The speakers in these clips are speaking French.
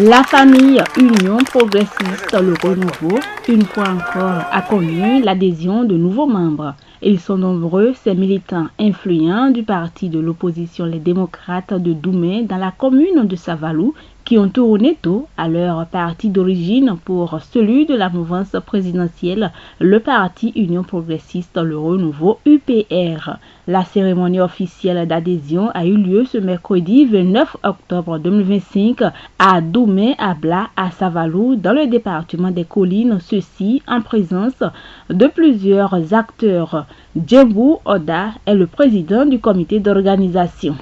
La famille Union progressiste Le Renouveau, une fois encore, a connu l'adhésion de nouveaux membres. Ils sont nombreux, ces militants influents du parti de l'opposition Les Démocrates de Doumé dans la commune de Savalou, qui ont tourné tôt à leur parti d'origine pour celui de la mouvance présidentielle, le parti Union progressiste Le Renouveau UPR. La cérémonie officielle d'adhésion a eu lieu ce mercredi 29 octobre 2025 à Doumé-Abla à Savalou dans le département des Collines, ceci en présence de plusieurs acteurs. Djembou Oda est le président du comité d'organisation.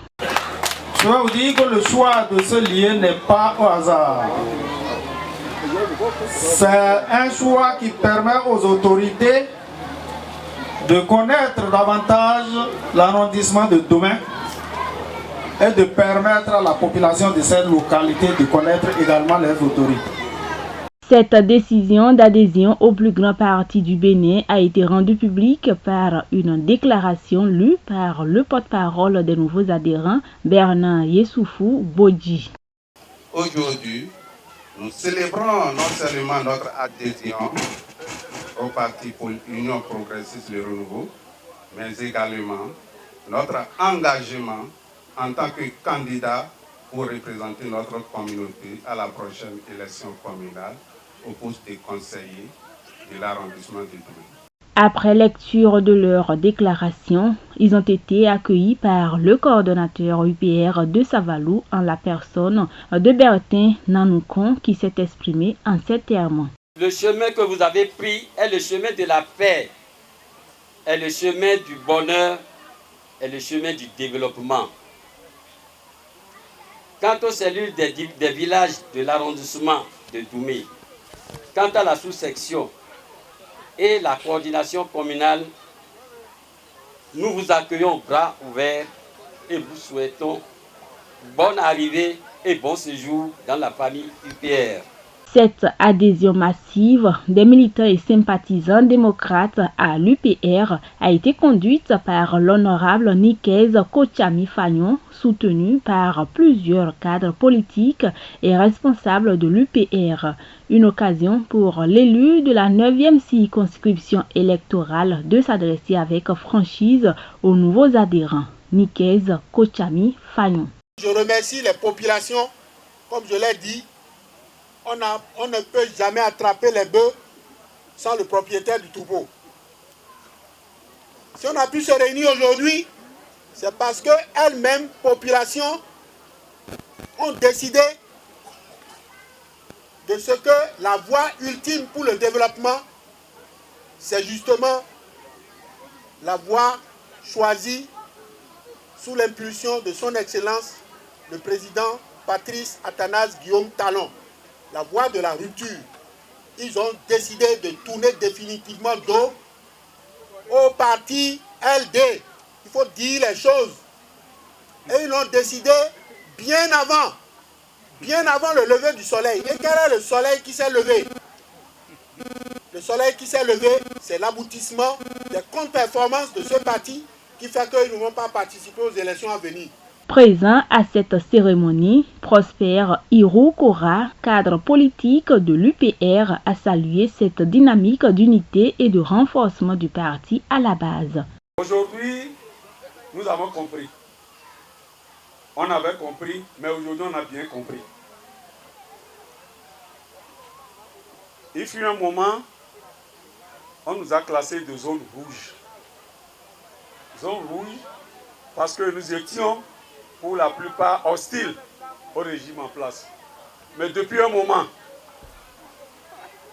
Je vais vous dire que le choix de ce lieu n'est pas au hasard. C'est un choix qui permet aux autorités de connaître davantage l'arrondissement de Doumé et de permettre à la population de cette localité de connaître également les autorités. Cette décision d'adhésion au plus grand parti du Bénin a été rendue publique par une déclaration lue par le porte-parole des nouveaux adhérents, Bernard Yessoufou Bodji. Aujourd'hui, nous célébrons non seulement notre adhésion au parti pour l'Union progressiste Le Renouveau, mais également notre engagement en tant que candidat pour représenter notre communauté à la prochaine élection communale au poste de conseiller de l'arrondissement de Doumé. Après lecture de leur déclaration, ils ont été accueillis par le coordonnateur UPR de Savalou en la personne de Bertin Nanoukon qui s'est exprimé en ces termes. Le chemin que vous avez pris est le chemin de la paix, est le chemin du bonheur, est le chemin du développement. Quant aux cellules des villages de l'arrondissement de Doumé, quant à la sous-section et la coordination communale, nous vous accueillons bras ouverts et vous souhaitons bonne arrivée et bon séjour dans la famille UPR. Cette adhésion massive des militants et sympathisants démocrates à l'UPR a été conduite par l'honorable Nikez Kochami Fagnon, soutenu par plusieurs cadres politiques et responsables de l'UPR. Une occasion pour l'élu de la 9e circonscription électorale de s'adresser avec franchise aux nouveaux adhérents. Nikez Kochami Fagnon. Je remercie les populations, comme je l'ai dit. On ne peut jamais attraper les bœufs sans le propriétaire du troupeau. Si on a pu se réunir aujourd'hui, c'est parce qu'elles-mêmes, populations, ont décidé de ce que la voie ultime pour le développement, c'est justement la voie choisie sous l'impulsion de son Excellence, le président Patrice Athanase Guillaume Talon. La voie de la rupture. Ils ont décidé de tourner définitivement dos au parti LD. Il faut dire les choses. Et ils l'ont décidé bien avant le lever du soleil. Et quel est le soleil qui s'est levé? Le soleil qui s'est levé, c'est l'aboutissement des contre-performances de ce parti qui fait qu'ils ne vont pas participer aux élections à venir. Présent à cette cérémonie, Prosper Iroukora, cadre politique de l'UPR, a salué cette dynamique d'unité et de renforcement du parti à la base. Aujourd'hui, nous avons compris. On avait compris, mais aujourd'hui on a bien compris. Il fut un moment, on nous a classés de zone rouge. Zone rouge parce que nous étions pour la plupart hostiles au régime en place. Mais depuis un moment,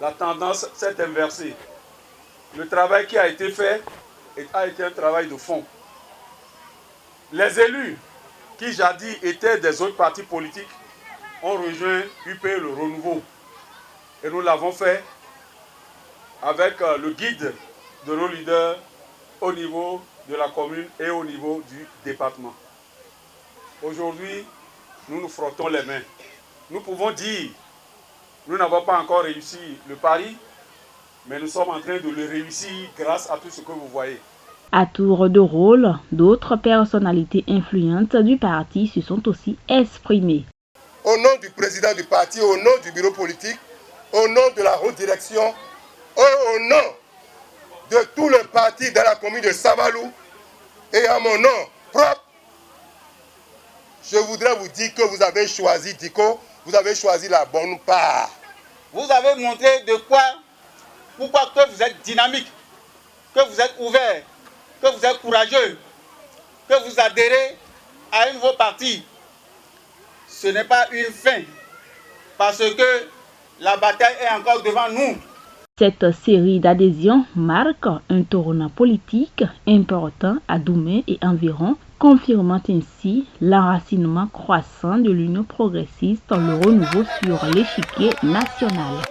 la tendance s'est inversée. Le travail qui a été fait a été un travail de fond. Les élus qui jadis étaient des autres partis politiques ont rejoint UPR Le Renouveau. Et nous l'avons fait avec le guide de nos leaders au niveau de la commune et au niveau du département. Aujourd'hui, nous nous frottons les mains. Nous pouvons dire, nous n'avons pas encore réussi le pari, mais nous sommes en train de le réussir grâce à tout ce que vous voyez. À tour de rôle, d'autres personnalités influentes du parti se sont aussi exprimées. au nom du président du parti, au nom du bureau politique, au nom de la haute direction, et au nom de tout le parti dans la commune de Savalou, et à mon nom propre, je voudrais vous dire que vous avez choisi Diko, vous avez choisi la bonne part. Vous avez montré pourquoi que vous êtes dynamique, que vous êtes ouvert, que vous êtes courageux, que vous adhérez à un nouveau parti. Ce n'est pas une fin, parce que la bataille est encore devant nous. Cette série d'adhésions marque un tournant politique important à Doumé et environ, confirmant ainsi l'enracinement croissant de l'Union progressiste dans le renouveau sur l'échiquier national.